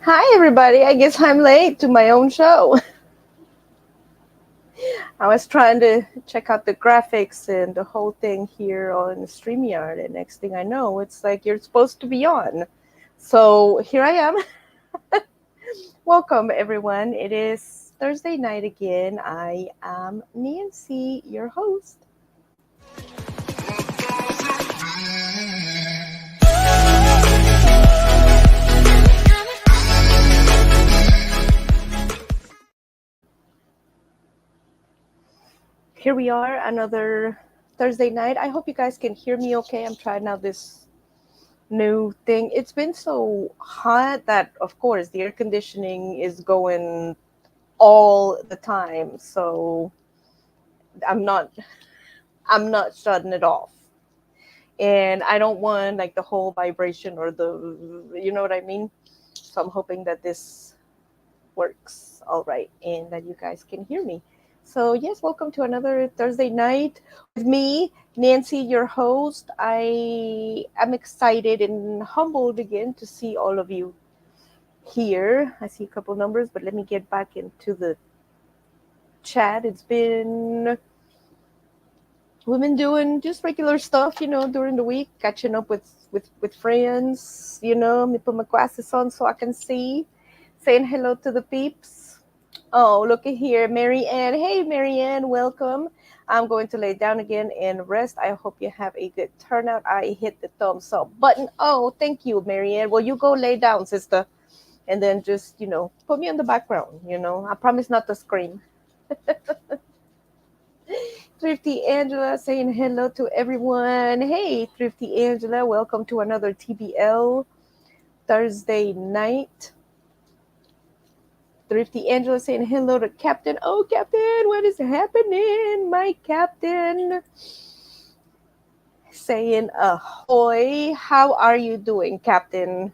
Hi, everybody. I guess I'm late to my own show. I was trying to check out the graphics and the whole thing here on StreamYard, and next thing I know, it's like you're supposed to be on. So here I am. Welcome, everyone. It is Thursday night again. I am Nancy, your host. Here we are, another Thursday night. I hope you guys can hear me okay. I'm trying out this new thing. It's been so hot that, of course, the air conditioning is going all the time. So I'm not I'm not shutting it off. And I don't want like the whole vibration or you know what I mean? So I'm hoping that this works all right and that you guys can hear me. So, yes, welcome to another Thursday night with me, Nancy, your host. I am excited and humbled again to see all of you here. I see a couple numbers, but let me get back into the chat. We've been doing just regular stuff, during the week, catching up with friends, Let me put my glasses on so I can see, saying hello to the peeps. Oh, look at here, Mary Ann. Hey, Mary Ann, welcome. I'm going to lay down again and rest. I hope you have a good turnout. I hit the thumbs up button. Oh, thank you, Mary Ann. Well, you go lay down, sister, and then just, put me in the background, I promise not to scream. Thrifty Angela saying hello to everyone. Hey, Thrifty Angela, welcome to another TBL Thursday night. Thrifty Angela saying hello to Captain. Oh, Captain, what is happening? My Captain saying ahoy. How are you doing, Captain?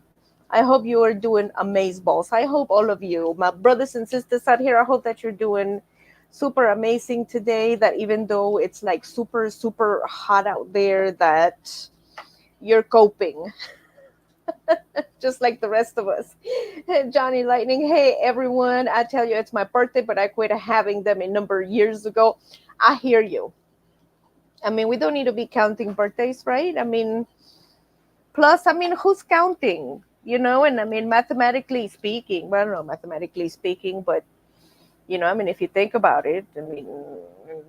I hope you are doing amazeballs. I hope all of you, my brothers and sisters out here, I hope that you're doing super amazing today, that even though it's like super, super hot out there, that you're coping just like the rest of us. Johnny Lightning, hey everyone, I tell you it's my birthday, but I quit having them a number of years ago. I hear you. I mean, we don't need to be counting birthdays, right? Plus, who's counting? And I mean, mathematically speaking, well, I don't know, mathematically speaking, but if you think about it,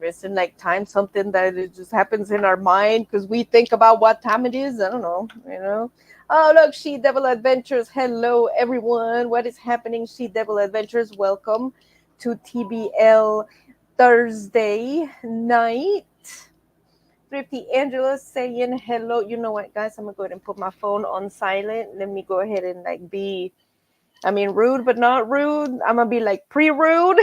isn't like time something that it just happens in our mind because we think about what time it is? I don't know. Oh, look, She Devil Adventures. Hello, everyone. What is happening, She Devil Adventures? Welcome to TBL Thursday night. Thrifty Angela saying hello. You know what, guys? I'm going to go ahead and put my phone on silent. Let me go ahead and be rude, but not rude. I'm going to be like pre-rude.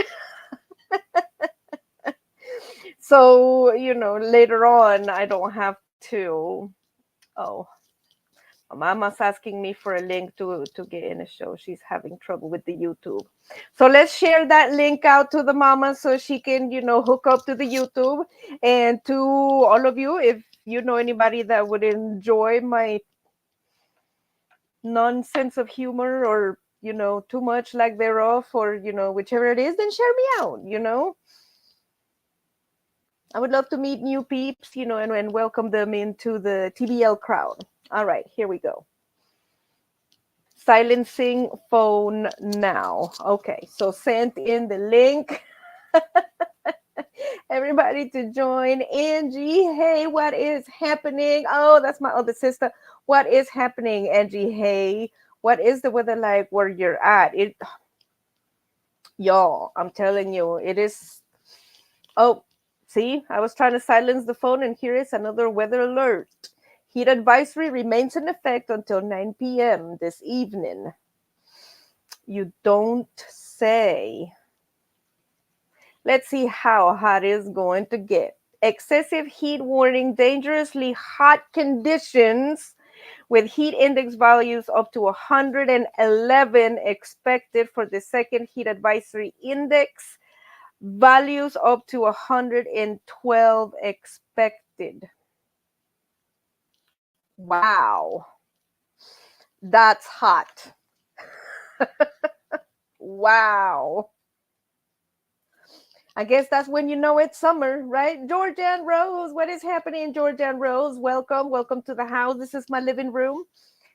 So, later on, I don't have to. Oh, my mama's asking me for a link to get in a show. She's having trouble with the YouTube. So let's share that link out to the mama so she can, hook up to the YouTube. And to all of you, if you know anybody that would enjoy my nonsense of humor or, too much lack thereof, or, whichever it is, then share me out. I would love to meet new peeps, and welcome them into the TBL crowd. All right, here we go. Silencing phone now. Okay, so sent in the link. Everybody to join. Angie, hey, what is happening? Oh, that's my other sister. What is happening, Angie? Hey, what is the weather like where you're at? Y'all, I'm telling you, it is. Oh, see, I was trying to silence the phone, and here is another weather alert. Heat advisory remains in effect until 9 p.m. this evening. You don't say. Let's see how hot it's going to get. Excessive heat warning, dangerously hot conditions with heat index values up to 111 expected for the second heat advisory index. Values up to 112 expected. Wow. That's hot. Wow. I guess that's when you know it's summer, right? Georgia and Rose, what is happening, Georgia and Rose? Welcome, welcome to the house. This is my living room.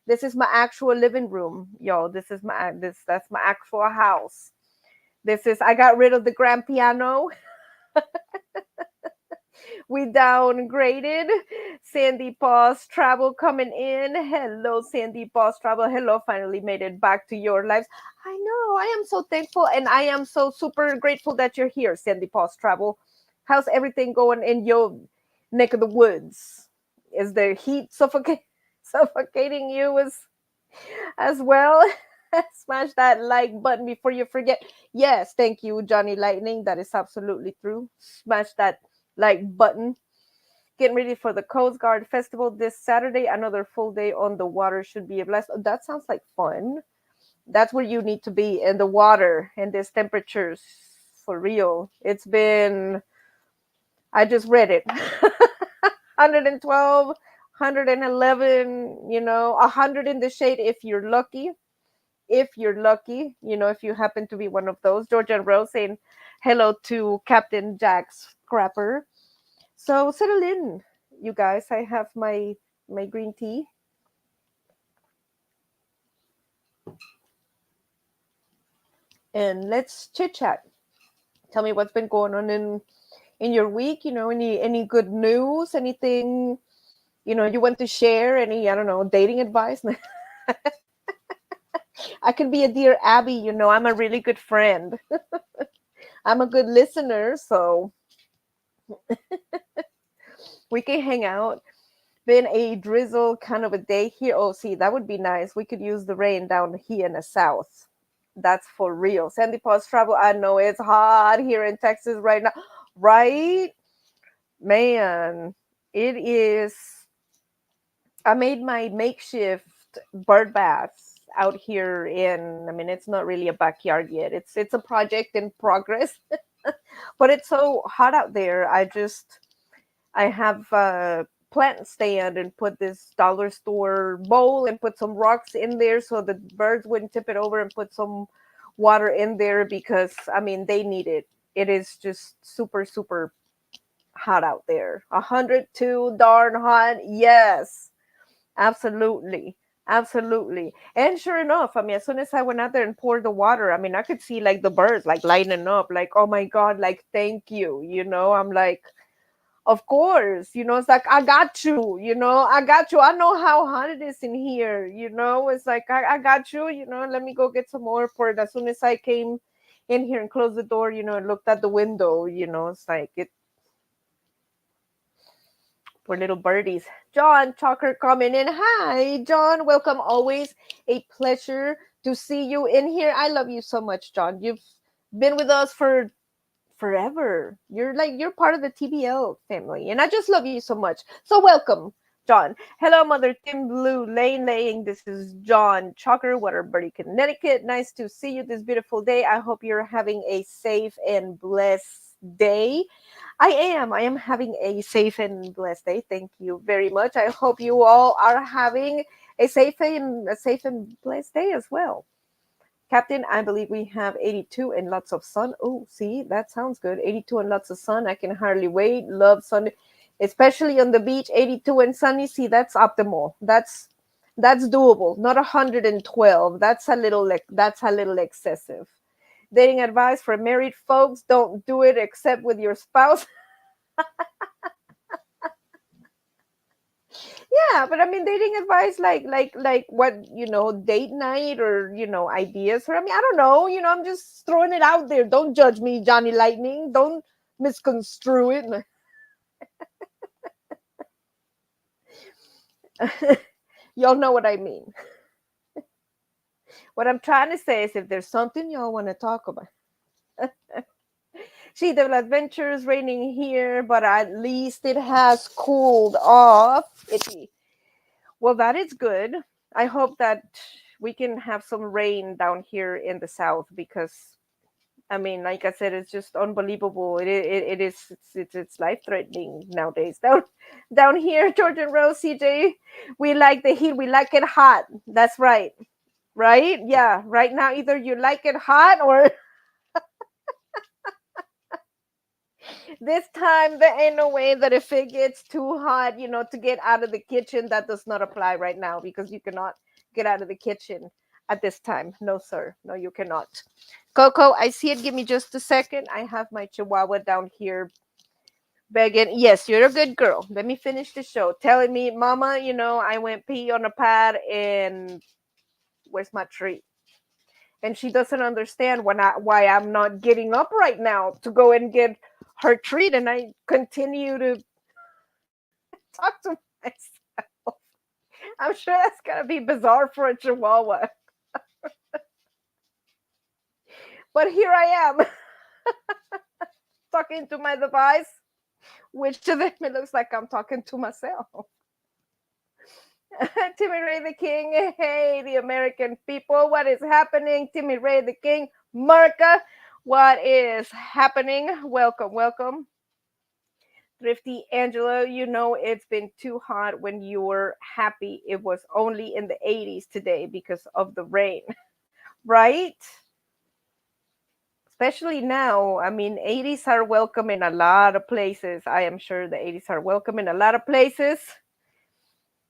This is my actual living room, yo. This is my this that's my actual house. This is I got rid of the grand piano. We downgraded. Sandy Paws Travel coming in. Hello, Sandy Paws Travel. Hello, finally made it back to your lives. I know. I am so thankful and I am so super grateful that you're here, Sandy Paws Travel. How's everything going in your neck of the woods? Is the heat suffocating you as well? Smash that like button before you forget. Yes, thank you, Johnny Lightning. That is absolutely true. Smash that like button. Getting ready for the Coast Guard Festival this Saturday. Another full day on the water should be a blast. Oh, that sounds like fun. That's where you need to be in the water and these temperatures for real. It's been, I just read it 112, 111, 100 in the shade if you're lucky. If you're lucky, if you happen to be one of those. Georgia and Rose saying hello to Captain Jack Scrapper. So settle in, you guys. I have my green tea. And let's chit chat. Tell me what's been going on in your week. Any good news? Anything you want to share? Any, I don't know, dating advice? I can be a dear Abby. I'm a really good friend. I'm a good listener, so we can hang out. Been a drizzle kind of a day here. Oh, see, that would be nice. We could use the rain down here in the south. That's for real. Sandy Paws Travel. I know it's hot here in Texas right now. Right? Man, it is. I made my makeshift bird bath out here in, I mean, it's not really a backyard yet. It's a project in progress, but it's so hot out there. I have a plant stand and put this dollar store bowl and put some rocks in there so the birds wouldn't tip it over, and put some water in there because I mean they need it. It is just super super hot out there. 102 darn hot. Yes, absolutely. Absolutely. And sure enough, I mean, as soon as I went out there and poured the water, I mean, I could see like the birds like lighting up, like, oh my God, like, thank you. I'm like, of course, it's like, I got you, I got you. I know how hot it is in here, it's like, I got you, let me go get some more for it. As soon as I came in here and closed the door, and looked at the window, it's like, for little birdies. John Tucker coming in. Hi, John. Welcome. Always a pleasure to see you in here. I love you so much, John. You've been with us for forever. You're part of the TBL family, and I just love you so much. So welcome, John. Hello, Mother Tim Blue Lane Laying. This is John Chalker, Waterbury, Connecticut. Nice to see you this beautiful day. I hope you're having a safe and blessed day. I am having a safe and blessed day. Thank you very much. I hope you all are having a safe and blessed day as well. Captain, I believe we have 82 and lots of sun. Oh, see, that sounds good. 82 and lots of sun. I can hardly wait. Love sun, especially on the beach. 82 and sunny. See, that's optimal. That's doable. Not 112. That's a little excessive. Dating advice for married folks: don't do it except with your spouse. Yeah, but I mean, dating advice, like what, date night, or ideas for. I mean, I don't know. I'm just throwing it out there. Don't judge me, Johnny Lightning. Don't misconstrue it. Y'all know what I mean. What I'm trying to say is, if there's something y'all want to talk about, see, the adventures raining here, but at least it has cooled off. Well, that is good. I hope that we can have some rain down here in the south, because I mean, like I said, it's just unbelievable. It is it's life threatening nowadays. Down here, George and Rose, CJ, we like the heat. We like it hot. That's right, right? Yeah, right now either you like it hot or this time there ain't no way that if it gets too hot, to get out of the kitchen, that does not apply right now because you cannot get out of the kitchen at this time. No, sir. No, you cannot. Coco, I see it. Give me just a second. I have my chihuahua down here begging. Yes, you're a good girl. Let me finish the show. Telling me, Mama, I went pee on a pad and where's my treat? And she doesn't understand why I'm not getting up right now to go and get her treat. And I continue to talk to myself. I'm sure that's gonna be bizarre for a chihuahua. But here I am talking to my device, which to them it looks like I'm talking to myself. Timmy Ray the King, hey, the American people, what is happening? Timmy Ray the King, America, what is happening? Welcome, welcome. Thrifty Angelo, it's been too hot when you were happy. It was only in the 80s today because of the rain, right? Especially now. I mean, 80s are welcome in a lot of places. I am sure the 80s are welcome in a lot of places.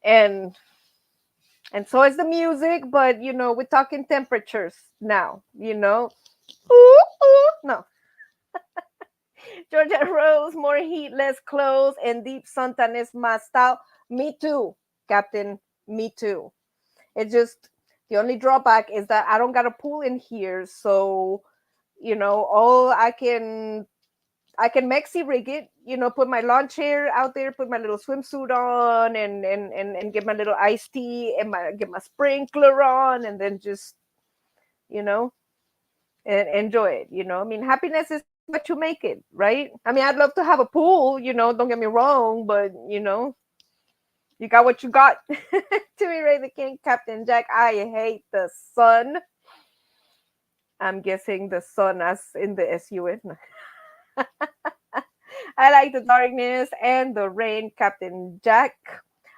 And so is the music, but we're talking temperatures now, Ooh, ooh. No. Georgia Rose, more heat, less clothes, and deep suntan is my style. Me too, Captain. Me too. It's just the only drawback is that I don't got a pool in here, so all I can maxi rig it, put my lawn chair out there, put my little swimsuit on, and get my little iced tea and get my sprinkler on, and then just you know and enjoy it. I mean, happiness is what you make it, right? I mean, I'd love to have a pool. Don't get me wrong, but you got what you got. Timmy Ray the King, Captain Jack. I hate the sun. I'm guessing the sun as in the sun. I like the darkness and the rain, Captain Jack.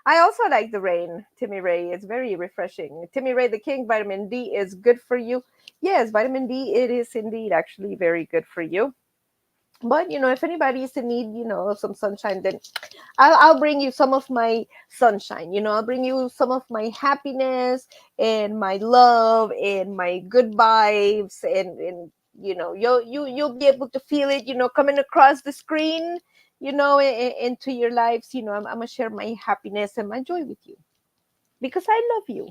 I also like the rain, Timmy Ray. It's very refreshing. Timmy Ray the King, vitamin D is good for you. Yes, vitamin D, it is indeed actually very good for you. But if anybody is in need, of some sunshine, then I'll bring you some of my sunshine. I'll bring you some of my happiness and my love and my good vibes, and you'll be able to feel it. Coming across the screen. Into your lives. I'm gonna share my happiness and my joy with you because I love you,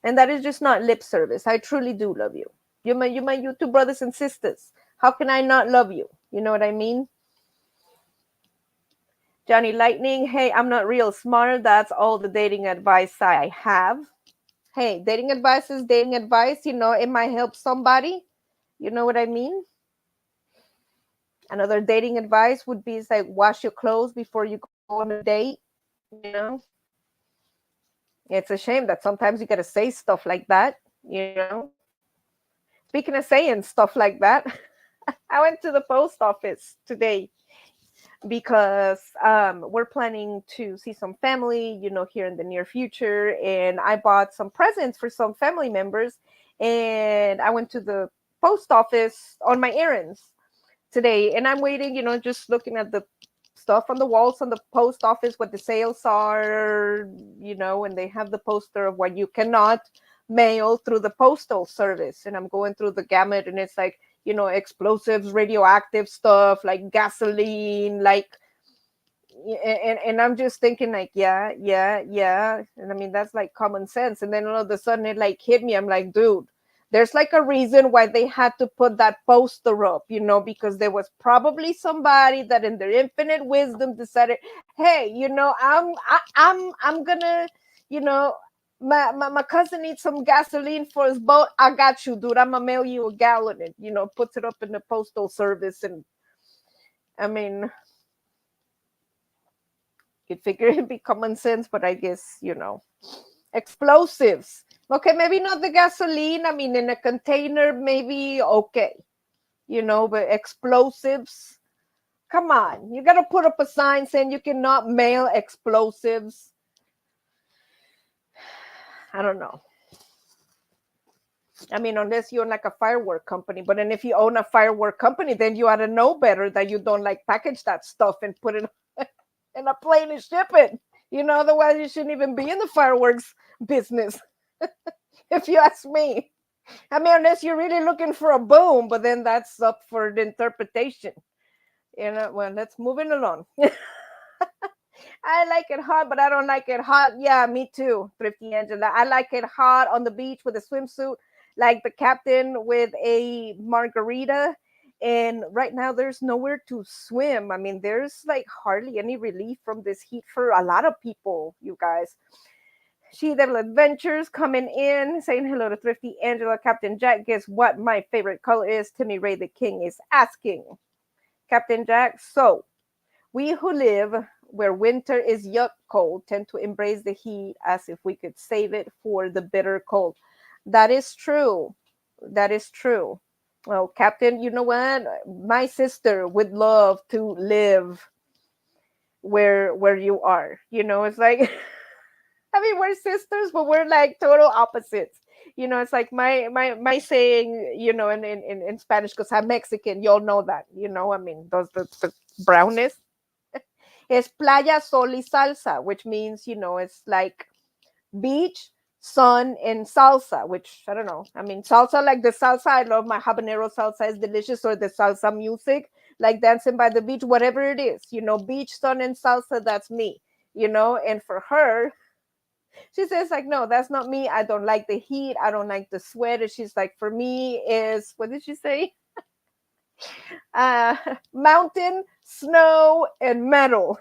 and that is just not lip service. I truly do love you. You're my YouTube brothers and sisters. How can I not love you? You know what I mean? Johnny Lightning, hey, I'm not real smart. That's all the dating advice I have. Hey, dating advice is dating advice. It might help somebody. You know what I mean? Another dating advice would be like wash your clothes before you go on a date. You know, it's a shame that sometimes you got to say stuff like that. Speaking of saying stuff like that, I went to the post office today because we're planning to see some family, here in the near future. And I bought some presents for some family members. And I went to the post office on my errands today. And I'm waiting, just looking at the stuff on the walls on the post office, what the sales are, and they have the poster of what you cannot mail through the postal service. And I'm going through the gamut, and it's like, explosives, radioactive stuff, like gasoline, like, and I'm just thinking like, yeah. And I mean, that's like common sense. And then all of a sudden it like hit me. I'm like, dude, there's like a reason why they had to put that poster up, because there was probably somebody that in their infinite wisdom decided, hey, I'm gonna, my cousin needs some gasoline for his boat. I got you, dude. I'm gonna mail you a gallon, and puts it up in the postal service. And I mean, you'd figure it'd be common sense, but I guess explosives. Okay, maybe not the gasoline. I mean, in a container, maybe okay. but explosives. Come on, you gotta put up a sign saying you cannot mail explosives. I don't know. I mean, unless you own like a firework company, but then if you own a firework company, then you ought to know better that you don't like package that stuff and put it in a plane and ship it. Otherwise you shouldn't even be in the fireworks business, if you ask me. I mean, unless you're really looking for a boom, but then that's up for the interpretation. Well, let's moving along. I like it hot, but I don't like it hot. Yeah, me too, Thrifty Angela. I like it hot on the beach with a swimsuit, like the captain with a margarita. And right now, there's nowhere to swim. I mean, there's like hardly any relief from this heat for a lot of people, you guys. She Devil Adventures coming in, saying hello to Thrifty Angela. Captain Jack, guess what my favorite color is? Timmy Ray the King is asking. Captain Jack, so we who live where winter is yuck cold tend to embrace the heat as if we could save it for the bitter cold. That is true. That is true. Well, Captain, you know what? My sister would love to live where you are. It's like I mean, we're sisters, but we're like total opposites. It's like my saying, in Spanish, because I'm Mexican, y'all know that. I mean, those the brownness. Es playa, sol y salsa, which means, it's like beach, sun, and salsa, which I don't know. I mean, salsa, like the salsa, I love my habanero salsa, is delicious, or the salsa music, like dancing by the beach, whatever it is, beach, sun, and salsa, that's me, and for her, she says, like, no, that's not me. I don't like the heat. I don't like the sweat. And she's like, for me, is what did she say? Uh, Mountain, snow, and metal.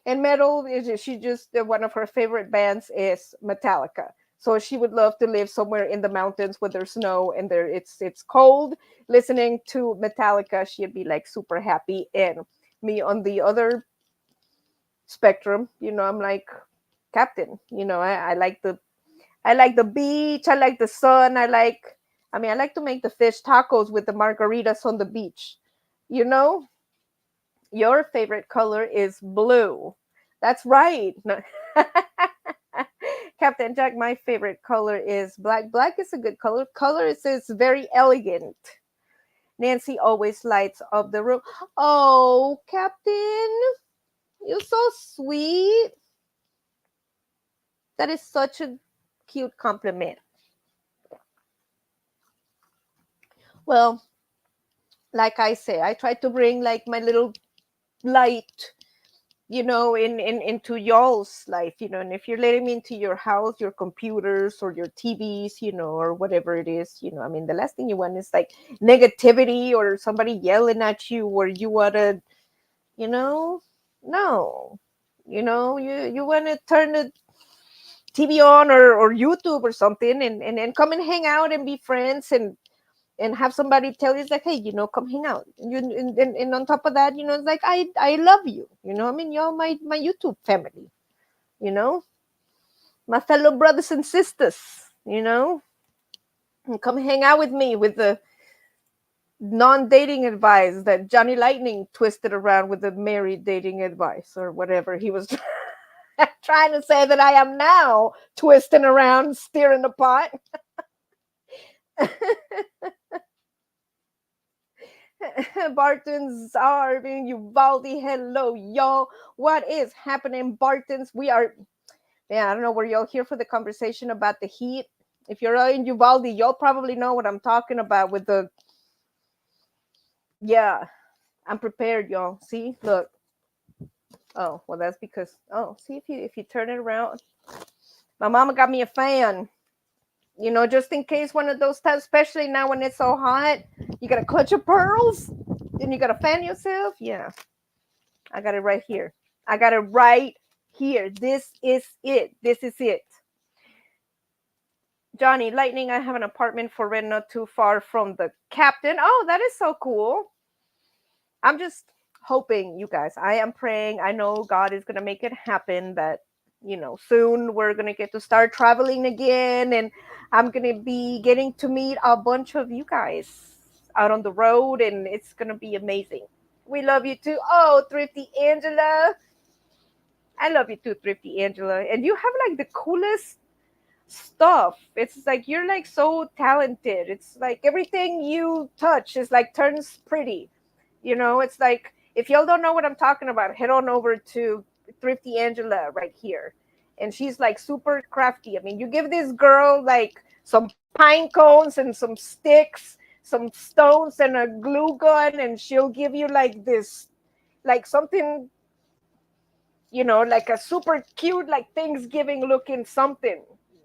And metal is she just one of her favorite bands is Metallica. So she would love to live somewhere in the mountains where there's snow and it's cold. Listening to Metallica, she'd be like super happy. And me on the other spectrum, I'm like Captain. I like the beach. I like the sun. I like to make the fish tacos with the margaritas on the beach. You know, your favorite color is blue. That's right. No. Captain Jack, my favorite color is black. Black is a good color. Color is very elegant. Nancy always lights up the room. Oh, Captain, you're so sweet. That is such a cute compliment. Well, like I say, I try to bring like my little light, in into y'all's life, and if you're letting me into your house, your computers or your TVs, or whatever it is, I mean, the last thing you want is like negativity or somebody yelling at you or you want to, no, you want to turn the TV on or YouTube or something and come and hang out and be friends and have somebody tell you, it's like, hey, come hang out. And on top of that, it's like, I love you. I mean, you're my YouTube family, you know, my fellow brothers and sisters, and come hang out with me with the non-dating advice that Johnny Lightning twisted around with the married dating advice or whatever he was trying to say that I am now twisting around, steering the pot. Bartons are being Uvalde. Hello, y'all. What is happening, Bartons? I don't know, were y'all here for the conversation about the heat? If you're in Uvalde, y'all probably know what I'm talking about with yeah, I'm prepared, y'all. See, look. Oh, well, that's because, see, if you turn it around. My mama got me a fan. Just in case one of those times, especially now when it's so hot, you got to clutch your pearls and you got to fan yourself. Yeah. I got it right here. I got it right here. This is it. This is it. Johnny Lightning, I have an apartment for rent not too far from the captain. Oh, that is so cool. I'm just hoping, you guys. I am praying. I know God is going to make it happen that, soon we're going to get to start traveling again. And I'm going to be getting to meet a bunch of you guys. out on the road, and it's gonna be amazing. We love you too. Oh, Thrifty Angela, I love you too, Thrifty Angela. And you have like the coolest stuff. It's like you're like so talented. It's like everything you touch is like turns pretty. It's like if y'all don't know what I'm talking about, head on over to Thrifty Angela right here. And she's like super crafty. I mean, you give this girl like some pine cones and some sticks, some stones and a glue gun, and she'll give you like this, like something, like a super cute, like Thanksgiving looking something,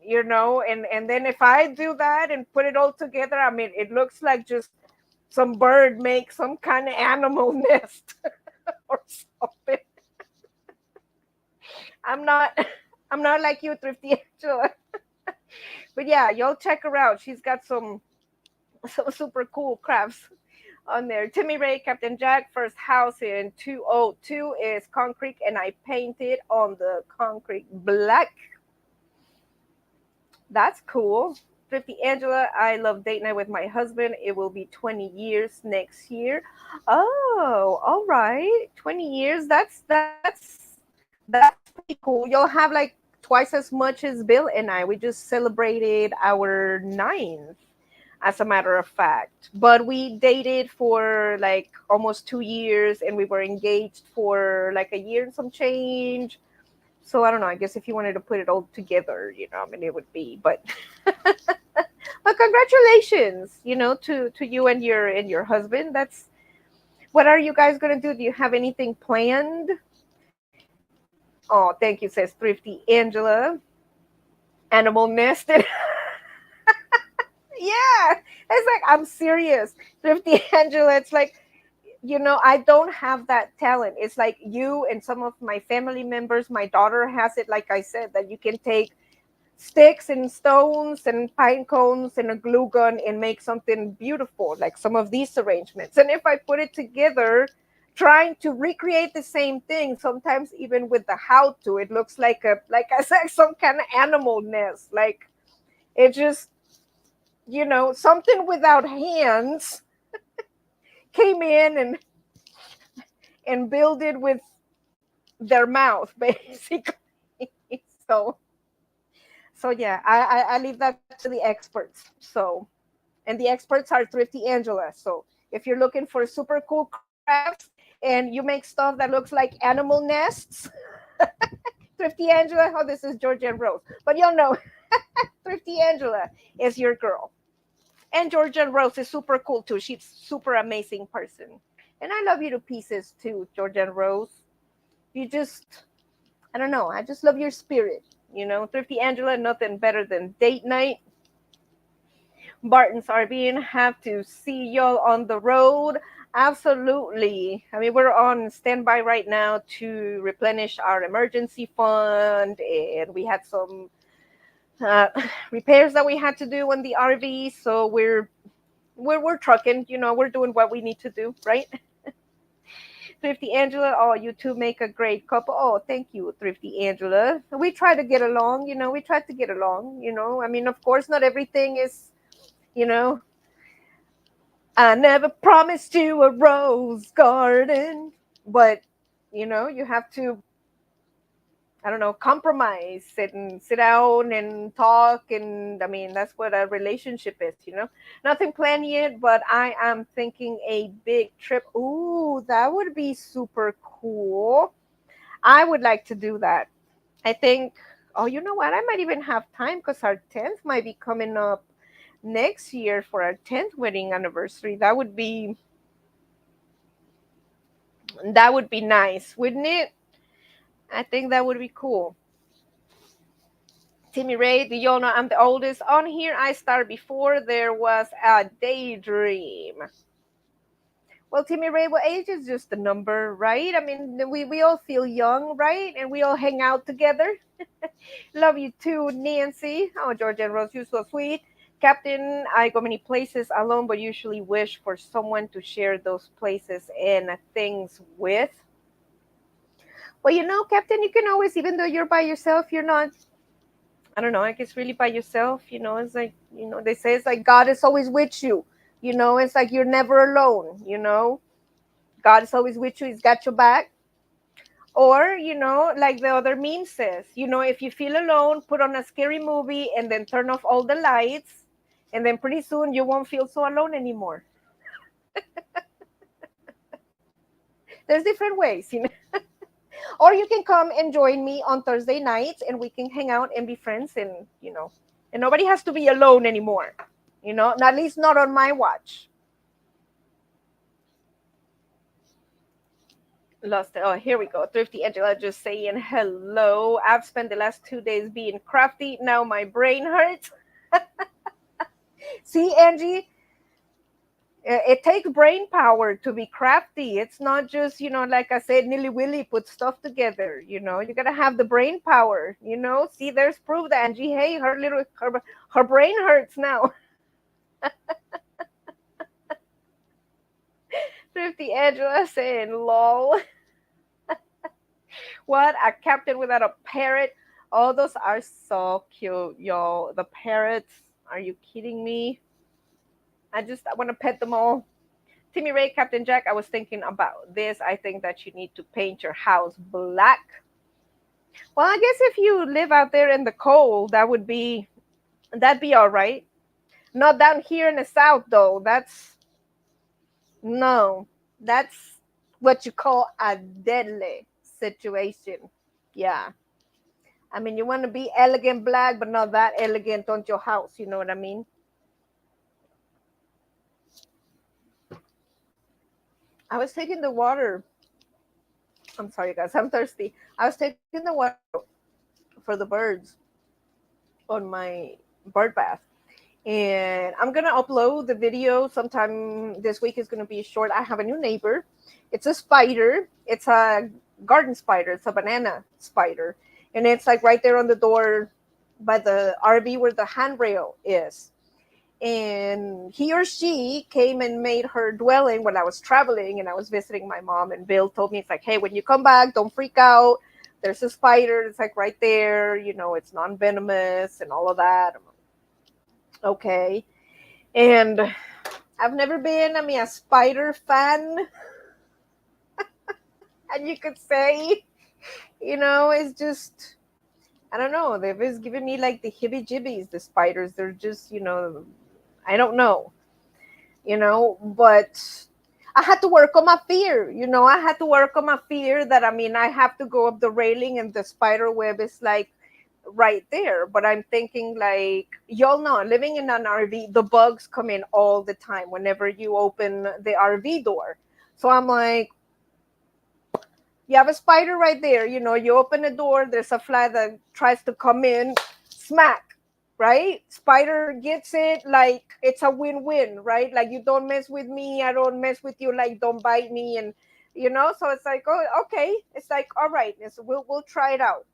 and then if I do that and put it all together, I mean, it looks like just some bird make some kind of animal nest or something. I'm not, I'm not like you, Thrifty Angela. But yeah, y'all check her out. She's got some super cool crafts on there. Timmy Ray, Captain Jack, first house in 202 is concrete, and I painted on the concrete black. That's cool. Thrifty Angela, I love date night with my husband. It will be 20 years next year. Oh, all right. 20 years. That's pretty cool. You'll have like twice as much as Bill and I. We just celebrated our ninth, as a matter of fact. But we dated for like almost 2 years, and we were engaged for like a year and some change. So I don't know. I guess if you wanted to put it all together, I mean, it would be. But congratulations, to you and your husband. That's what are you guys gonna do? Do you have anything planned? Oh, thank you, says Thrifty Angela. Animal nested. Yeah, it's like I'm serious, Thrifty Angela. It's like I don't have that talent. It's like you and some of my family members. My daughter has it, like I said, that you can take sticks and stones and pine cones and a glue gun and make something beautiful, like some of these arrangements. And if I put it together, trying to recreate the same thing, sometimes even with the how to, it looks like I said, some kind of animal nest. Like it just, something without hands came in and builded with their mouth, basically. So yeah, I leave that to the experts. So, and the experts are Thrifty Angela. So if you're looking for super cool crafts and you make stuff that looks like animal nests, Thrifty Angela. Oh, this is Georgia and Rose, but y'all know Thrifty Angela is your girl. And Georgia and Rose is super cool too. She's super amazing person, and I love you to pieces too, Georgia and Rose. You just, I don't know. I just love your spirit. Thrifty Angela, nothing better than date night. Barton's RV and have to see y'all on the road. Absolutely. I mean, we're on standby right now to replenish our emergency fund, and we had some uh, repairs that we had to do on the RV. So we're trucking. We're doing what we need to do, right? Thrifty Angela, oh, you two make a great couple. Oh, thank you, Thrifty Angela. We try to get along, we try to get along. I mean, of course, not everything is, you know, I never promised you a rose garden, but, you have to, I don't know, compromise, sit down and talk. And I mean, that's what a relationship is. Nothing planned yet, but I am thinking a big trip. Ooh, that would be super cool. I would like to do that. I think, oh, you know what? I might even have time because our 10th might be coming up next year for our 10th wedding anniversary. That would be nice, wouldn't it? I think that would be cool. Timmy Ray, do y'all know I'm the oldest on here? I started before there was a daydream. Well, Timmy Ray, well, age is just a number, right? I mean, we all feel young, right? And we all hang out together. Love you too, Nancy. Oh, George and Rose, you're so sweet. Captain, I go many places alone, but usually wish for someone to share those places and things with. Well, Captain, you can always, even though you're by yourself, you're not, I don't know, I guess really by yourself, it's like, they say it's like God is always with you. It's like you're never alone. God is always with you. He's got your back. Or, like the other meme says, if you feel alone, put on a scary movie and then turn off all the lights. And then pretty soon you won't feel so alone anymore. There's different ways. Or you can come and join me on Thursday nights and we can hang out and be friends and nobody has to be alone anymore. At least not on my watch. Lost it. Oh, here we go. Thrifty Angela just saying hello. I've spent the last 2 days being crafty. Now my brain hurts. See, Angie, it takes brain power to be crafty. It's not just, like I said, nilly willy put stuff together. You gotta have the brain power. See, there's proof that Angie, hey, her brain hurts now. Thrifty Angela saying, lol. What? A captain without a parrot? Oh, those are so cute, y'all. The parrots. Are you kidding me? I want to pet them all. Timmy Ray, Captain Jack, I was thinking about this. I think that you need to paint your house black. Well, I guess if you live out there in the cold, that'd be all right. Not down here in the south though. No. That's what you call a deadly situation. Yeah. I mean, you want to be elegant black, but not that elegant on your house. You know what I mean? I was taking the water. I'm sorry, guys. I'm thirsty. I was taking the water for the birds on my bird bath. And I'm going to upload the video sometime this week. Is going to be short. I have a new neighbor. It's a spider. It's a garden spider. It's a banana spider. And it's like right there on the door by the RV where the handrail is. And he or she came and made her dwelling when I was traveling and I was visiting my mom. And Bill told me, it's like, hey, when you come back, don't freak out. There's a spider. It's like right there. It's non-venomous and all of that. Okay. And I've never been, a spider fan. And you could say, it's just, I don't know. They've just given me like the hibby jibbies, the spiders. They're just, I don't know, but I had to work on my fear. I had to work on my fear that, I have to go up the railing and the spider web is like right there. But I'm thinking like, y'all know, living in an RV, the bugs come in all the time whenever you open the RV door. So I'm like, you have a spider right there. You open the door, there's a fly that tries to come in, smack, right? Spider gets it, like it's a win-win, right? Like you don't mess with me, I don't mess with you, like don't bite me. And so it's like, oh, okay. It's like, all right, so we'll try it out.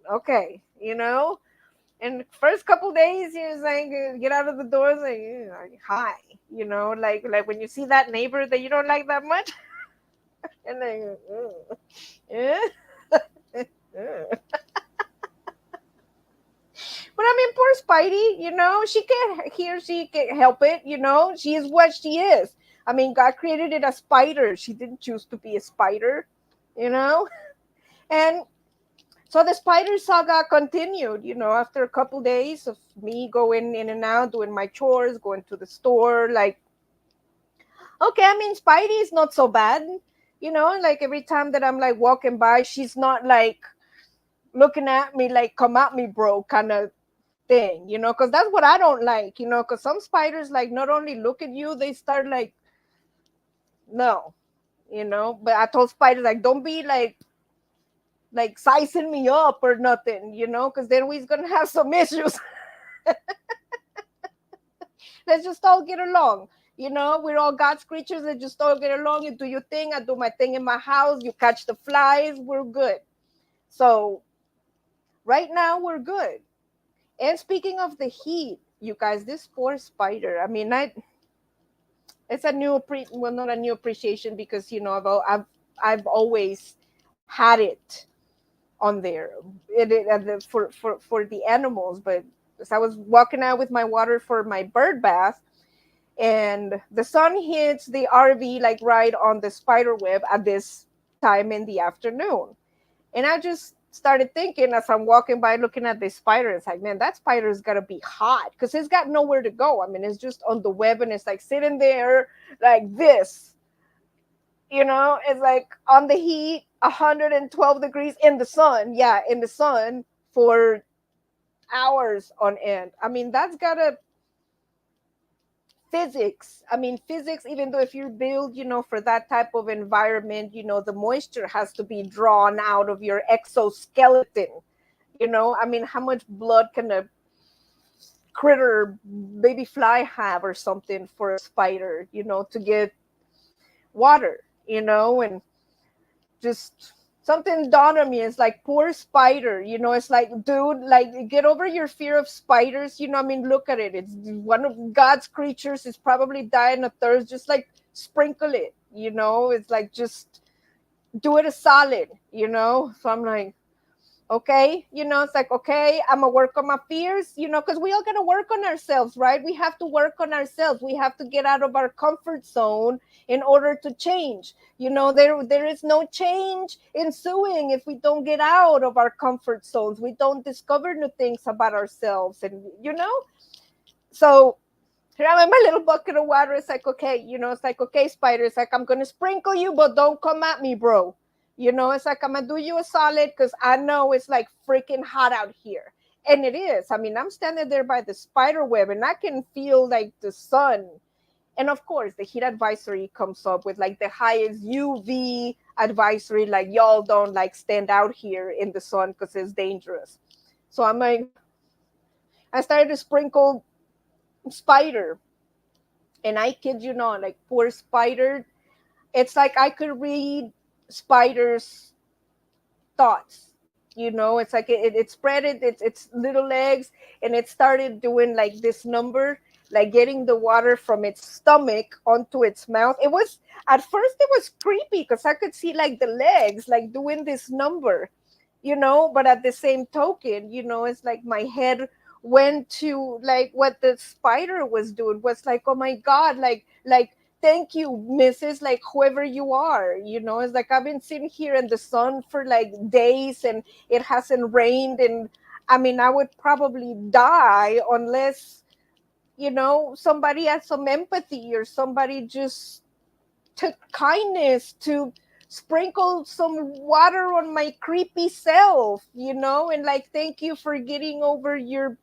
Okay. And first couple days you're like, get out of the doors, like hi, like when you see that neighbor that you don't like that much. And then yeah. But poor Spidey, she can't help it, she is what she is. God created it a spider. She didn't choose to be a spider, you know? And so the spider saga continued, after a couple days of me going in and out, doing my chores, going to the store, like, okay, Spidey is not so bad, like every time that I'm like walking by, she's not like looking at me like, come at me, bro, kind of thing, because that's what I don't like, because some spiders like not only look at you, they start like, no, but I told spiders like, don't be like sizing me up or nothing, because then we're gonna have some issues. Let's just all get along. We're all God's creatures. Let's just all get along. You do your thing, I do my thing in my house. You catch the flies, we're good. So right now we're good. And speaking of the heat, you guys, this poor spider. It's a new not a new appreciation, because I've always had it on there, for the animals. But as I was walking out with my water for my bird bath, and the sun hits the RV like right on the spider web at this time in the afternoon. And I just started thinking as I'm walking by looking at this spider, it's like, man, that spider's gotta be hot because it's got nowhere to go. I mean, it's just on the web and it's like sitting there like this, it's like on the heat, 112 degrees in the sun. Yeah, in the sun for hours on end. I mean, that's gotta physics. I mean, physics, even though if you're built, for that type of environment, the moisture has to be drawn out of your exoskeleton. I mean, how much blood can a critter, baby fly have or something for a spider, to get water, and just something dawned on me. It's like, poor spider, it's like, dude, like, get over your fear of spiders. I mean, look at it. It's one of God's creatures. It's probably dying of thirst. Just like sprinkle it, it's like, just do it a solid, so I'm like, okay, it's like, okay, I'm gonna work on my fears, because we all gotta work on ourselves, right? We have to work on ourselves. We have to get out of our comfort zone in order to change. There is no change ensuing if we don't get out of our comfort zones. We don't discover new things about ourselves, and so here I'm in my little bucket of water. It's like, okay, it's like, okay, spider. It's like, I'm going to sprinkle you, but don't come at me, bro. It's like, I'm going to do you a solid because I know it's like freaking hot out here. And it is. I mean, I'm standing there by the spider web and I can feel like the sun. And of course, the heat advisory comes up with like the highest UV advisory, like, y'all don't like stand out here in the sun because it's dangerous. So I'm like, I started to sprinkle spider. And I kid you not, like, poor spider, it's like I could read spider's thoughts. It's like it spread its little legs and it started doing like this number, like getting the water from its stomach onto its mouth. It was, at first it was creepy because I could see like the legs like doing this number, but at the same token, it's like my head went to like what the spider was doing. Was like, oh my god, like thank you, Mrs. Like, whoever you are, it's like, I've been sitting here in the sun for like days and it hasn't rained, and I mean, I would probably die unless, somebody had some empathy or somebody just took kindness to sprinkle some water on my creepy self, and like, thank you for getting over your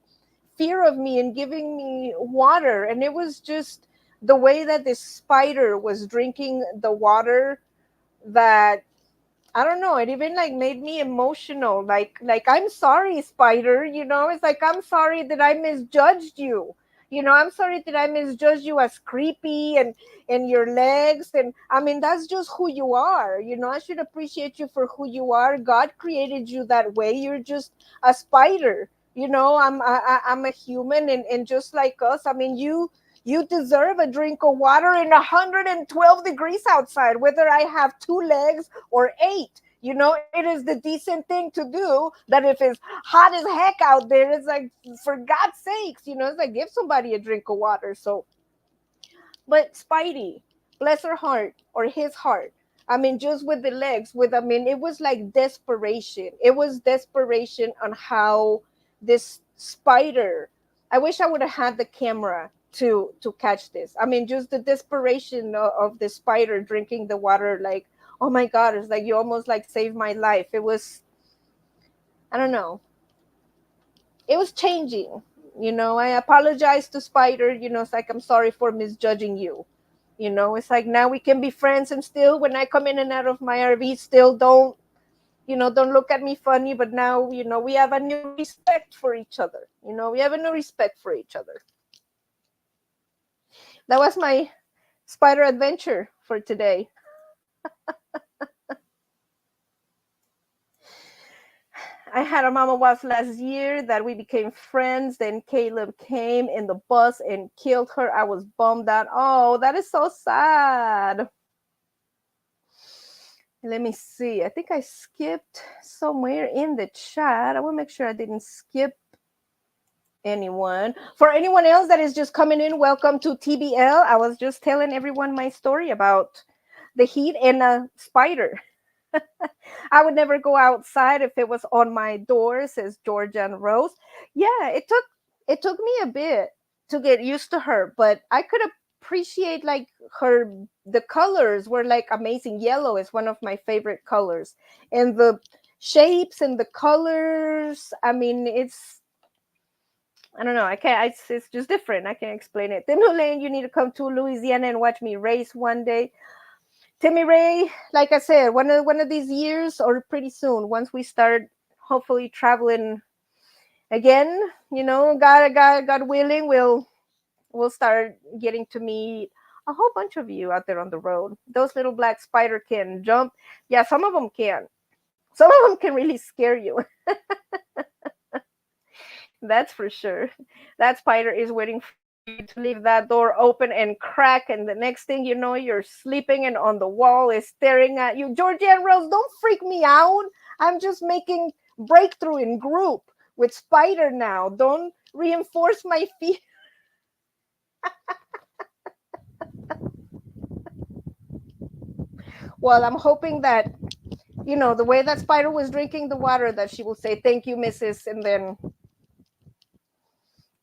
fear of me and giving me water. And it was just the way that this spider was drinking the water that, I don't know, it even like made me emotional. Like, I'm sorry, spider, it's like, I'm sorry that I misjudged you. I'm sorry that I misjudged you as creepy and your legs. And I mean, that's just who you are. I should appreciate you for who you are. God created you that way. You're just a spider. I'm a human, and just like us, I mean, you deserve a drink of water in 112 degrees outside, whether I have two legs or eight. It is the decent thing to do. That if it's hot as heck out there, it's like, for God's sakes, it's like, give somebody a drink of water. So, but Spidey, bless her heart or his heart, I mean, just with the legs, I mean, it was like desperation. It was desperation on how this spider, I wish I would have had the camera to catch this. I mean, just the desperation of the spider drinking the water, like, oh my God, it's like, you almost like saved my life. It was, I don't know. It was changing. I apologize to Spider. It's like, I'm sorry for misjudging you. It's like, now we can be friends, and still, when I come in and out of my RV, still don't look at me funny. But now, we have a new respect for each other. We have a new respect for each other. That was my spider adventure for today. I had a mama was last year that we became friends. Then Caleb came in the bus and killed her. I was bummed out. Oh, that is so sad. Let me see. I think I skipped somewhere in the chat. I want to make sure I didn't skip anyone. For anyone else that is just coming in, welcome to TBL. I was just telling everyone my story about the heat and a spider. I would never go outside if it was on my door, says Georgia and Rose. Yeah, it took me a bit to get used to her, but I could appreciate like her the colors were like amazing. Yellow is one of my favorite colors. And the shapes and the colors, I mean, I don't know. I can't. It's just different. I can't explain it. Then Lane, you need to come to Louisiana and watch me race one day. Timmy Ray, like I said, one of these years or pretty soon, once we start hopefully traveling again, God willing, we'll start getting to meet a whole bunch of you out there on the road. Those little black spider can jump. Yeah, some of them can. Some of them can really scare you. That's for sure. That spider is waiting for you to leave that door open and crack, and the next thing you know, you're sleeping and on the wall is staring at you. Georgia and Rose, don't freak me out. I'm just making breakthrough in group with spider now. Don't reinforce my fear. Well, I'm hoping that, the way that spider was drinking the water, that she will say, "Thank you, Mrs." and then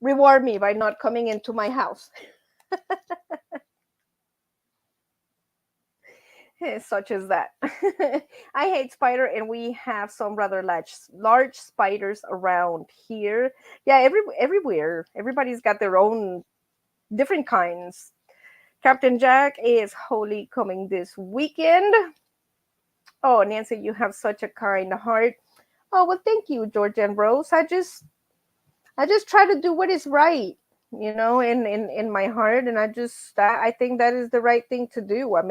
reward me by not coming into my house. Such as that. I hate spider, and we have some rather large spiders around here. Yeah, everywhere. Everybody's got their own different kinds. Captain Jack is wholly coming this weekend. Oh, Nancy, you have such a kind heart. Oh, well, thank you, George and Rose. I just try to do what is right, in my heart, and I think that is the right thing to do. I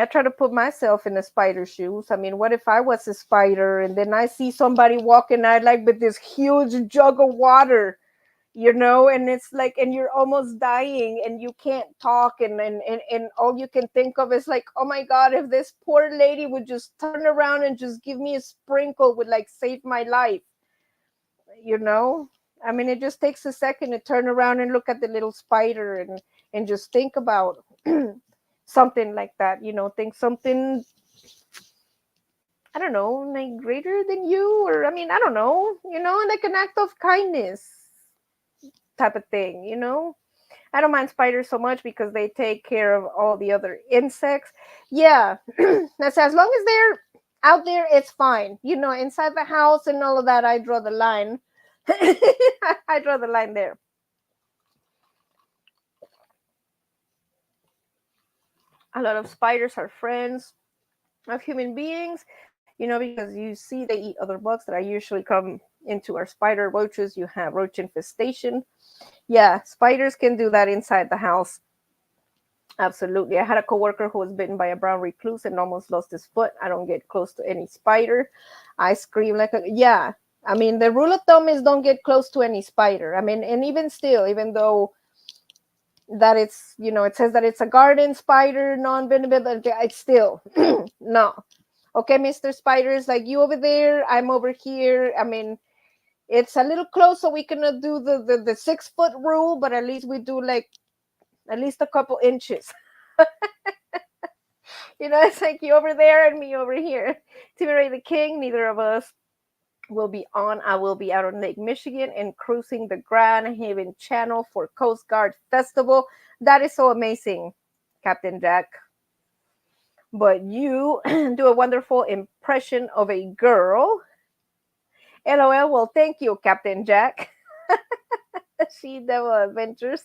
try to put myself in the spider shoes. I mean, what if I was a spider and then I see somebody walking out like with this huge jug of water, and it's like, and you're almost dying and you can't talk, and all you can think of is like, oh my God, if this poor lady would just turn around and just give me a sprinkle would like save my life, you know? It just takes a second to turn around and look at the little spider and just think about something like that, think something, I don't know, like greater than you, or I don't know, like an act of kindness type of thing, I don't mind spiders so much because they take care of all the other insects. Yeah, that's as long as they're out there, it's fine. Inside the house and all of that, I draw the line. I draw the line there. A lot of spiders are friends of human beings, because you see they eat other bugs that I usually come into our spider roaches. You have roach infestation. Yeah, spiders can do that inside the house. Absolutely. I had a coworker who was bitten by a brown recluse and almost lost his foot. I don't get close to any spider. I scream like yeah. The rule of thumb is don't get close to any spider. And even still, even though that it says that it's a garden spider, non-venomous, it's still no. Okay, Mr. Spiders, like you over there, I'm over here. It's a little close, so we cannot do the 6 foot rule, but at least we do like at least a couple inches. It's like you over there and me over here. Timmy Ray the King, neither of us will be on. I will be out on Lake Michigan and cruising the Grand Haven Channel for Coast Guard Festival. That is so amazing, Captain Jack. But you do a wonderful impression of a girl. LOL. Well, thank you, Captain Jack. She Devil Adventures.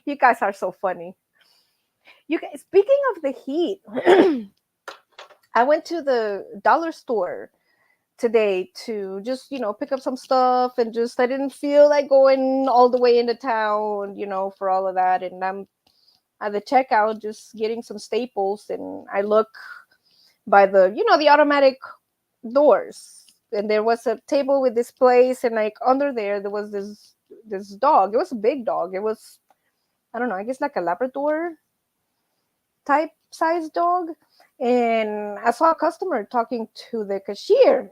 You guys are so funny. You guys, speaking of the heat, I went to the dollar store today to just, pick up some stuff, and just I didn't feel like going all the way into town, for all of that. And I'm at the checkout just getting some staples, and I look by the automatic doors, and there was a table with this place, and like under there was this dog. It was a big dog. It was, I don't know, I guess like a Labrador type size dog. And I saw a customer talking to the cashier,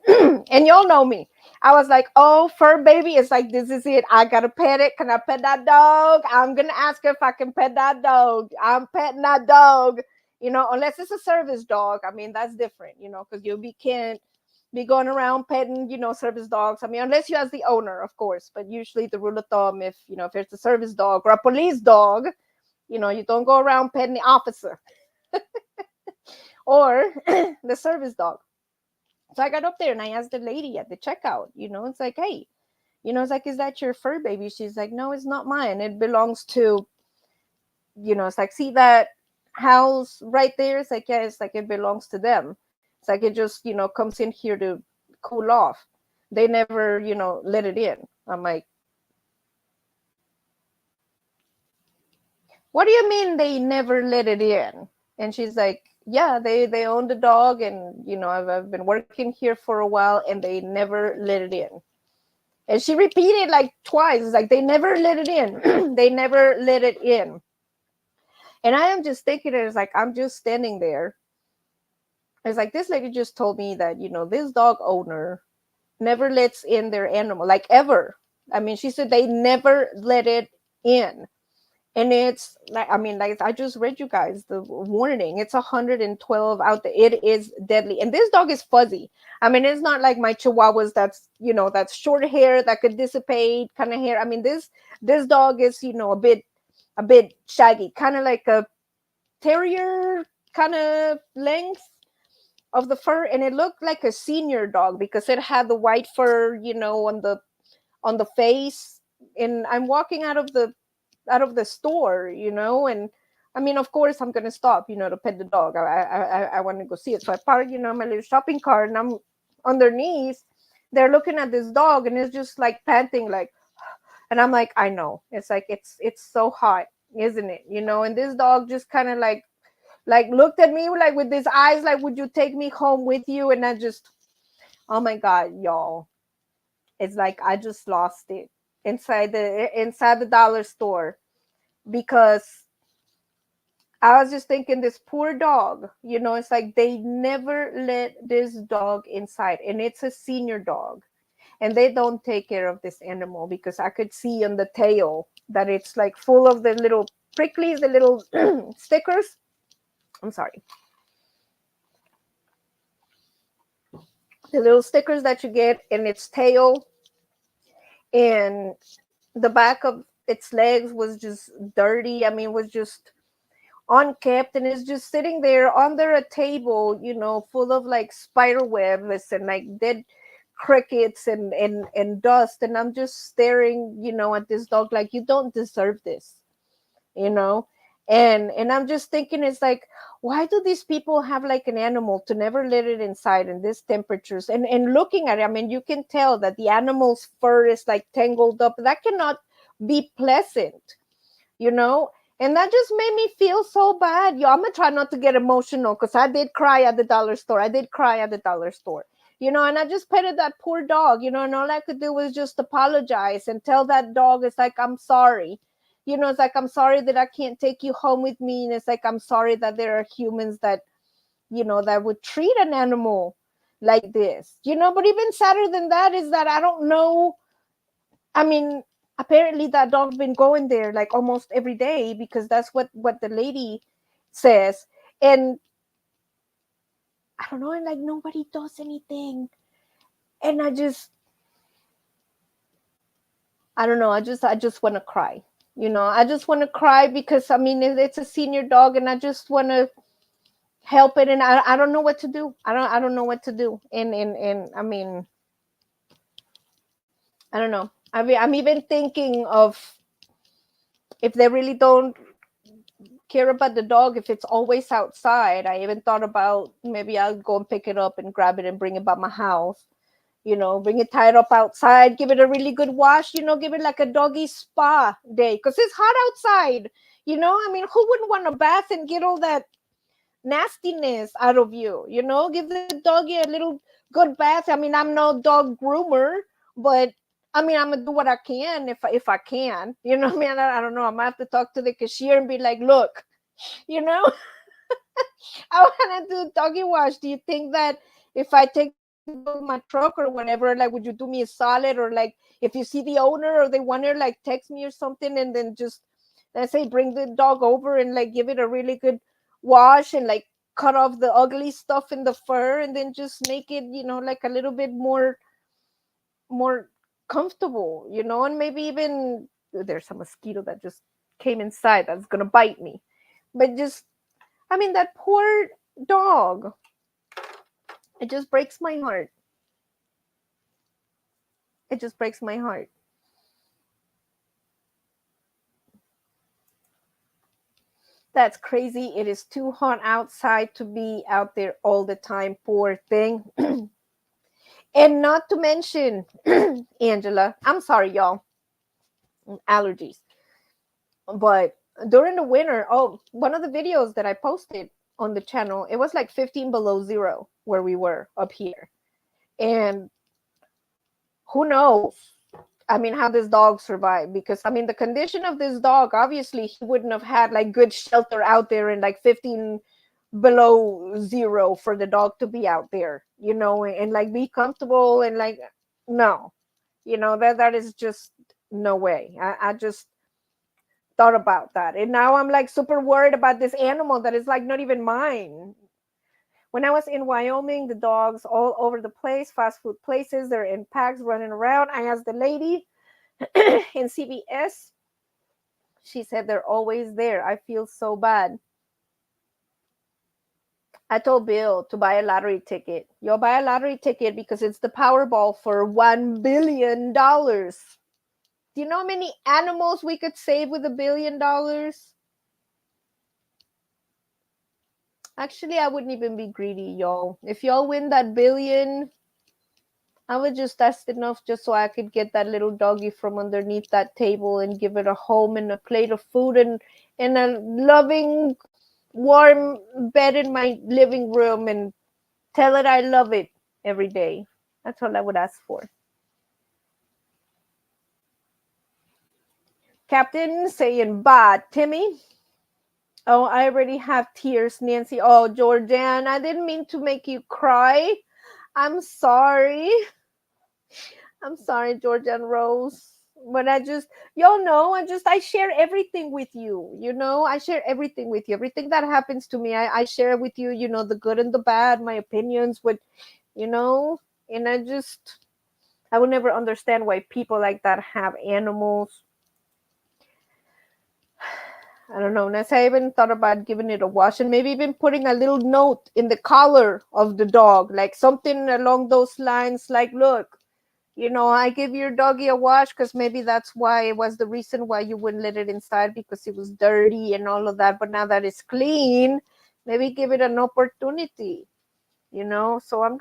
and y'all know me. I was like, "Oh, fur baby, it's like this is it. I gotta pet it. Can I pet that dog? I'm gonna ask her if I can pet that dog. I'm petting that dog, unless it's a service dog. I mean, that's different, because can't be going around petting, service dogs. I mean, unless you as the owner, of course. But usually, the rule of thumb, if it's a service dog or a police dog, you don't go around petting the officer or the service dog. So I got up there and I asked the lady at the checkout, it's like, hey, it's like, is that your fur baby? She's like, no, it's not mine. It belongs to, it's like, see that house right there? It's like, yeah, it's like it belongs to them. It's like it just, comes in here to cool off. They never, let it in. I'm like, what do you mean they never let it in? And she's like, yeah, they own the dog, and I've been working here for a while, and they never let it in. And she repeated like twice. It's like they never let it in. They never let it in. And I am just thinking, it's like I'm just standing there. It's like this lady just told me that this dog owner never lets in their animal, like ever. I mean, she said they never let it in. And it's like, I mean, like I just read you guys the warning. It's 112 out there. It is deadly. And this dog is fuzzy. I mean, it's not like my chihuahuas that's short hair that could dissipate kind of hair. I mean, this dog is, a bit shaggy, kind of like a terrier kind of length of the fur. And it looked like a senior dog because it had the white fur, on the face. And I'm walking out of the store, and I mean, of course, I'm gonna stop, to pet the dog. I want to go see it. So I park, my little shopping cart, and I'm underneath. They're looking at this dog, and it's just like panting, like, and I'm like, I know. It's like it's so hot, isn't it? And this dog just kind of like looked at me like with his eyes, like, would you take me home with you? And I just, oh my god, y'all, it's like I just lost it inside the dollar store because I was just thinking this poor dog, it's like they never let this dog inside, and it's a senior dog, and they don't take care of this animal because I could see on the tail that it's like full of the little pricklies, the little stickers. I'm sorry. The little stickers that you get in its tail, and the back of its legs was just dirty. I mean, was just unkept, and it's just sitting there under a table, full of like spider webs and like dead crickets and dust. And I'm just staring, at this dog like, you don't deserve this, you know. And I'm just thinking, it's like, why do these people have like an animal to never let it inside in these temperatures? And looking at it, I mean, you can tell that the animal's fur is like tangled up. That cannot be pleasant, you know. And that just made me feel so bad. Yo, I'm gonna try not to get emotional because I did cry at the dollar store. I did cry at the dollar store, and I just petted that poor dog, and all I could do was just apologize and tell that dog, it's like, I'm sorry. It's like, I'm sorry that I can't take you home with me. And it's like, I'm sorry that there are humans that, that would treat an animal like this, but even sadder than that is that I don't know. I mean, apparently that dog's been going there like almost every day because that's what the lady says. And I don't know, and like nobody does anything. And I don't know, I just want to cry. I just want to cry because I mean it's a senior dog, and I just want to help it, and I don't know what to do. I don't know what to do. And I mean, I don't know. I mean, I'm even thinking of, if they really don't care about the dog, if it's always outside. I even thought about maybe I'll go and pick it up and grab it and bring it by my house. Bring it tied up outside, give it a really good wash, give it like a doggy spa day because it's hot outside. I mean, who wouldn't want to bath and get all that nastiness out of you? Give the doggy a little good bath. I mean, I'm no dog groomer, but I mean, I'm gonna do what I can if I can. I mean, I don't know. I'm gonna have to talk to the cashier and be like, look, you know, I want to do doggy wash. Do you think that if I take the dog with my truck or whatever, like, would you do me a solid? Or like, if you see the owner or they want to like text me or something, and then just, let's say, bring the dog over and like give it a really good wash and like cut off the ugly stuff in the fur, and then just make it, like a little bit more comfortable, and maybe even, there's a mosquito that just came inside that's gonna bite me. But just, I mean, that poor dog. It just breaks my heart. It just breaks my heart. That's crazy. It is too hot outside to be out there all the time. Poor thing. And not to mention, Angela, I'm sorry, y'all, allergies. But during the winter, oh, one of the videos that I posted on the channel, it was like 15 below zero where we were up here. And who knows? I mean, how this dog survived, because I mean, the condition of this dog, obviously he wouldn't have had like good shelter out there in like 15 below zero for the dog to be out there, and like be comfortable, and like, no, that is just no way. I just thought about that, and now I'm like super worried about this animal that is like not even mine. When I was in Wyoming, the dogs all over the place, fast food places, they're in packs running around. I asked the lady in CBS, she said they're always there. I feel so bad. I told Bill to buy a lottery ticket. You'll buy a lottery ticket because it's the Powerball for $1 billion. Do you know how many animals we could save with $1 billion? Actually, I wouldn't even be greedy, y'all. If y'all win that billion, I would just ask enough just so I could get that little doggy from underneath that table and give it a home and a plate of food and a loving, warm bed in my living room, and tell it I love it every day. That's all I would ask for. Captain saying bye, Timmy. Oh, I already have tears, Nancy. Oh, Jordan, I didn't mean to make you cry. I'm sorry. I'm sorry, Jordan Rose. But y'all know, I share everything with you. I share everything with you. Everything that happens to me, I share with you, the good and the bad, my opinions with, you know, and I will never understand why people like that have animals. I don't know. Unless I even thought about giving it a wash, and maybe even putting a little note in the collar of the dog, like something along those lines, like, look, I give your doggy a wash because maybe that's why it was the reason why you wouldn't let it inside, because it was dirty and all of that. But now that it's clean, maybe give it an opportunity, So I'm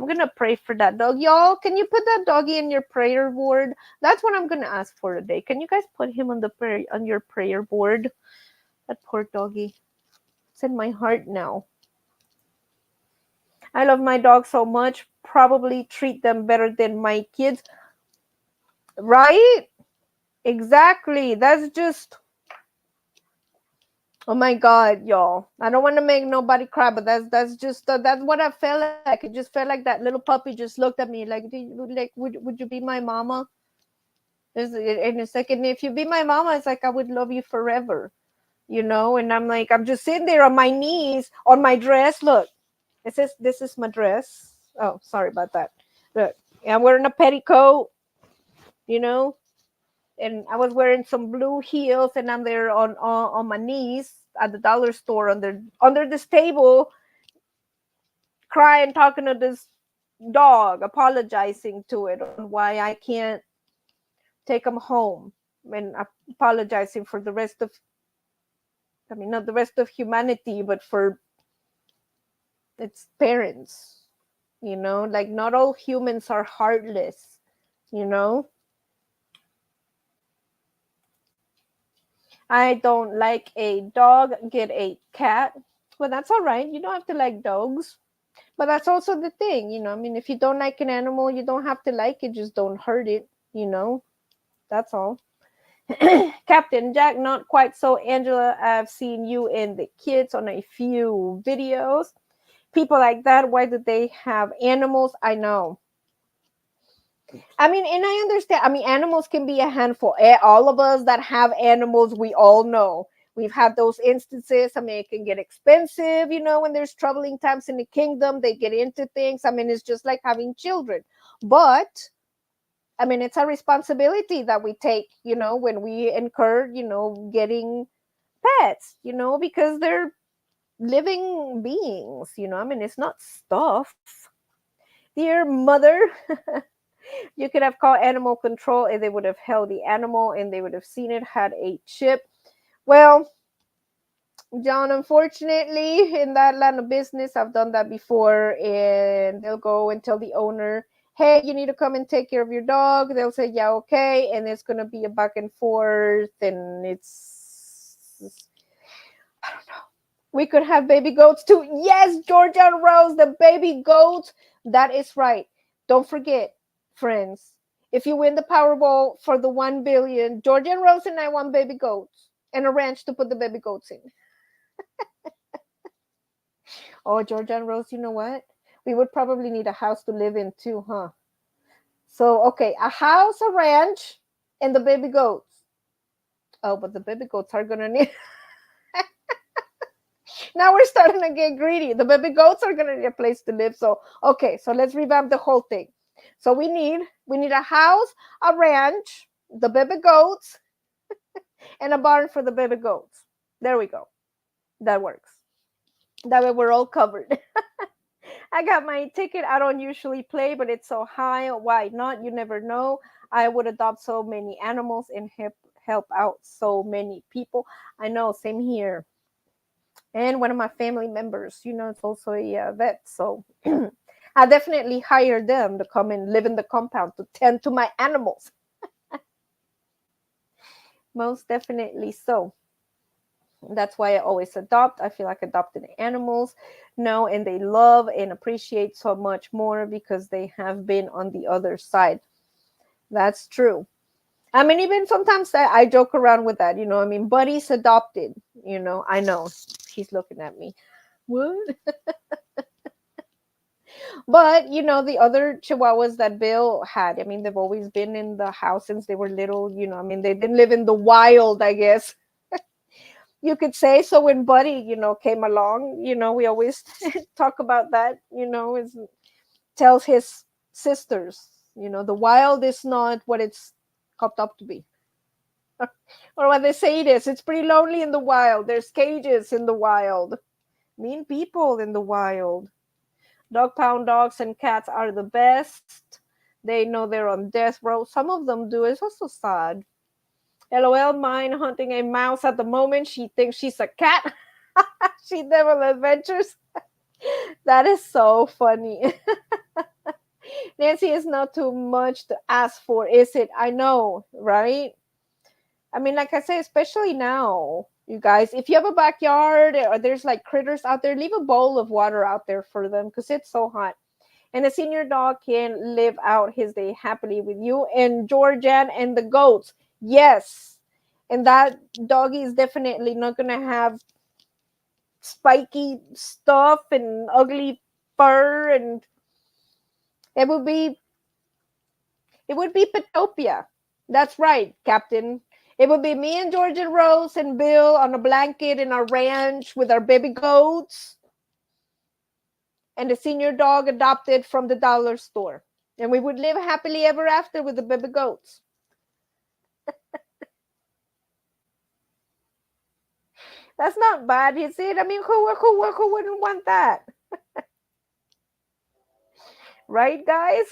gonna pray for that dog. Y'all, can you put that doggy in your prayer board? That's what I'm gonna ask for today. Can you guys put him on your prayer board? That poor doggy. It's in my heart now. I love my dog so much. Probably treat them better than my kids. Right? Exactly. That's just, oh my God, y'all. I don't want to make nobody cry, but that's just that's what I felt like. It just felt like that little puppy just looked at me like, would you be my mama? In a second, if you be my mama, it's like I would love you forever, And I'm like, I'm just sitting there on my knees on my dress. Look, it says this is my dress. Oh, sorry about that. Look, I'm wearing a petticoat, you know, and I was wearing some blue heels, and I'm there on my knees at the dollar store under this table, crying, talking to this dog, apologizing to it on why I can't take him home, and apologizing for the rest of, I mean, not the rest of humanity, but for its parents. Like, not all humans are heartless. You know, I don't like a dog, get a cat. Well, that's all right. You don't have to like dogs. But that's also the thing, I mean, if you don't like an animal, you don't have to like it, just don't hurt it. That's all. Captain Jack, not quite so. Angela, I've seen you and the kids on a few videos. People like that, why do they have animals? I know. I mean, and I understand. I mean, animals can be a handful. All of us that have animals, we all know. We've had those instances. I mean, it can get expensive, when there's troubling times in the kingdom, they get into things. I mean, it's just like having children. But I mean, it's a responsibility that we take, when we incur, getting pets, because they're living beings, I mean, it's not stuff. Dear mother, you could have called animal control and they would have held the animal and they would have seen it had a chip. Well, John, unfortunately, in that line of business, I've done that before, and they'll go and tell the owner, hey, you need to come and take care of your dog. They'll say, yeah, okay. And it's going to be a back and forth, and I don't know. We could have baby goats too. Yes, Georgia and Rose, the baby goats. That is right. Don't forget, friends, if you win the Powerball for the 1 billion, Georgia and Rose and I want baby goats and a ranch to put the baby goats in. Oh, Georgia and Rose, you know what? We would probably need a house to live in too, huh? So, okay, a house, a ranch, and the baby goats. Oh, but the baby goats are going to need. Now we're starting to get greedy. The baby goats are going to need a place to live. So, okay, so let's revamp the whole thing. So we need a house, a ranch, the baby goats, and a barn for the baby goats. There we go. That works. That way we're all covered. I got my ticket. I don't usually play, but it's so high. Why not? You never know. I would adopt so many animals and help out so many people. I know, same here. And one of my family members, it's also a vet. So I definitely hired them to come and live in the compound to tend to my animals. Most definitely so. That's why I always adopt. I feel like adopted animals know and they love and appreciate so much more because they have been on the other side. That's true. I mean, even sometimes I joke around with that, I mean, Buddy's adopted, I know he's looking at me. What? But, the other Chihuahuas that Bill had, I mean, they've always been in the house since they were little, I mean, they didn't live in the wild, I guess you could say. So when Buddy, came along, we always talk about that, is tells his sisters, the wild is not what it's copped up to be. Or what they say it is. It's pretty lonely in the wild. There's cages in the wild. Mean people in the wild. Dog pound dogs and cats are the best. They know they're on death row. Some of them do. It's also sad. LOL, mine hunting a mouse at the moment. She thinks she's a cat. She devil adventures. That is so funny. Nancy is not too much to ask for, is it? I know, right? I mean, like I say, especially now, you guys, if you have a backyard or there's like critters out there, leave a bowl of water out there for them because it's so hot. And a senior dog can live out his day happily with you and Georgian and the goats. Yes. And that doggy is definitely not going to have spiky stuff and ugly fur, and it would be Petopia. That's right, Captain. It would be me and George and Rose and Bill on a blanket in our ranch with our baby goats and the senior dog adopted from the dollar store. And we would live happily ever after with the baby goats. That's not bad, is it? I mean, who wouldn't want that? Right, guys?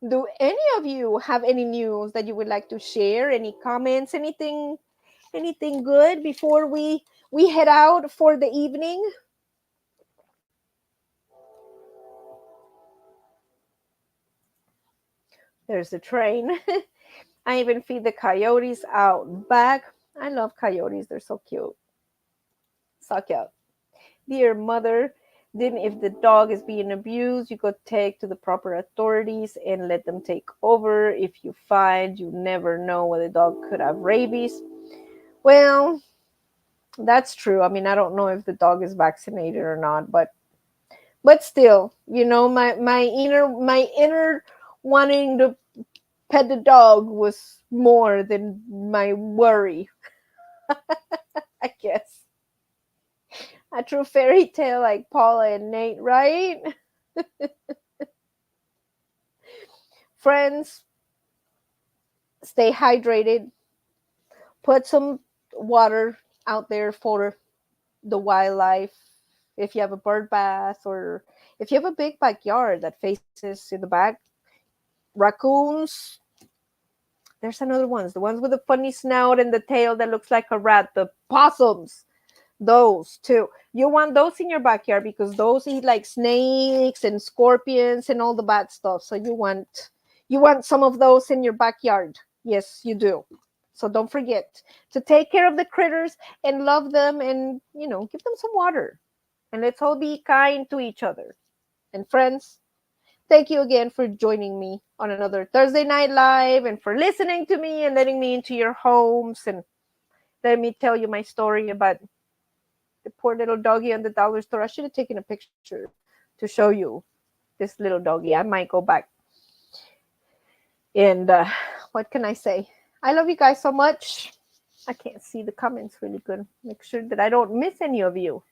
Do any of you have any news that you would like to share? Any comments? Anything good before we head out for the evening? There's the train. I even feed the coyotes out back. I llove coyotes. They're so cute. So cute. Dear mother, Then if the dog is being abused, you go take to the proper authorities and let them take over. If you find you never know whether the dog could have rabies, well, that's true. I mean, I don't know if the dog is vaccinated or not, but still, my inner wanting to pet the dog was more than my worry, I guess. A true fairy tale like Paula and Nate, right? Friends, stay hydrated. Put some water out there for the wildlife. If you have a bird bath, or if you have a big backyard that faces in the back, raccoons, there's another ones, the ones with the funny snout and the tail that looks like a rat, the possums, those too. You want those in your backyard because those eat like snakes and scorpions and all the bad stuff. So you want some of those in your backyard. Yes, you do. So don't forget to take care of the critters and love them, and give them some water. And let's all be kind to each other. And friends, thank you again for joining me on another Thursday Night Live, and for listening to me and letting me into your homes and letting me tell you my story about the poor little doggy on the dollar store. I should have taken a picture to show you this little doggy. I might go back. And what can I say? I love you guys so much. I can't see the comments really good. Make sure that I don't miss any of you.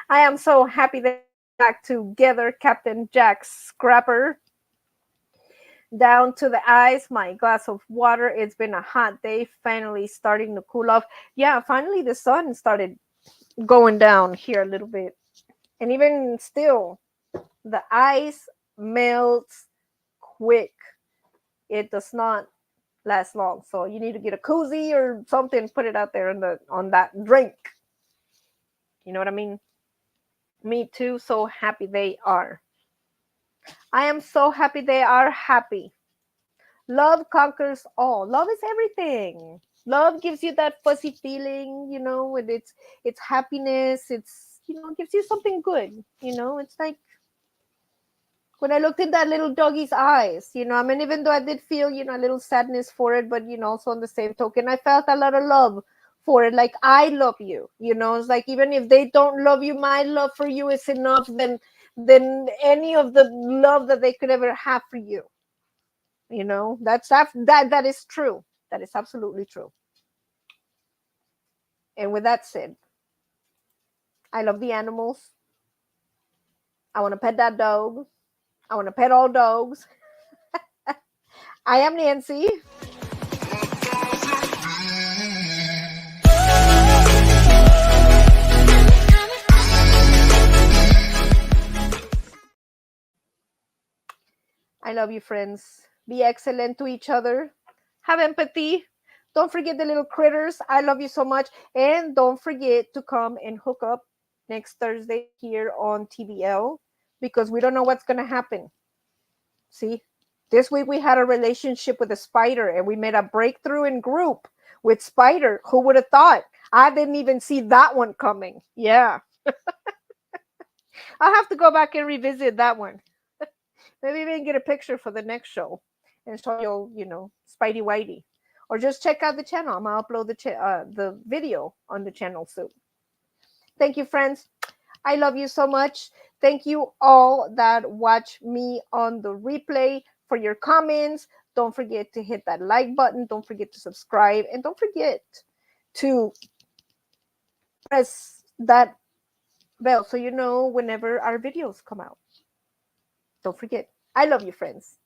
I am so happy that we're back together, Captain Jack Scrapper. Down to the eyes, my glass of water. It's been a hot day, finally starting to cool off. Yeah, finally the sun started going down here a little bit. And even still, the ice melts quick. It does not last long. So you need to get a koozie or something, put it out there on that drink. You know what I mean? Me too. So happy they are. I am so happy they are happy. Love conquers all. Love is everything. Love gives you that fuzzy feeling, and it's happiness. It gives you something good. It's like when I looked in that little doggy's eyes, I mean, even though I did feel, a little sadness for it, but, also on the same token, I felt a lot of love for it. Like, I love you, it's like, even if they don't love you, my love for you is enough than any of the love that they could ever have for you. That is true. That is absolutely true. And with that said, I love the animals. I want to pet that dog. I want to pet all dogs. I am Nancy. I love you, friends. Be excellent to each other. Have empathy. Don't forget the little critters. I love you so much. And don't forget to come and hook up next Thursday here on TBL, because we don't know what's going to happen. See, this week we had a relationship with a spider, and we made a breakthrough in group with Spider. Who would have thought? I didn't even see that one coming. Yeah. I'll have to go back and revisit that one. Maybe even get a picture for the next show and show you, Spidey Whitey. Or just check out the channel. I'm going to upload the video on the channel soon. Thank you, friends. I love you so much. Thank you all that watch me on the replay for your comments. Don't forget to hit that like button. Don't forget to subscribe. And don't forget to press that bell so you know whenever our videos come out. Don't forget. I love you, friends.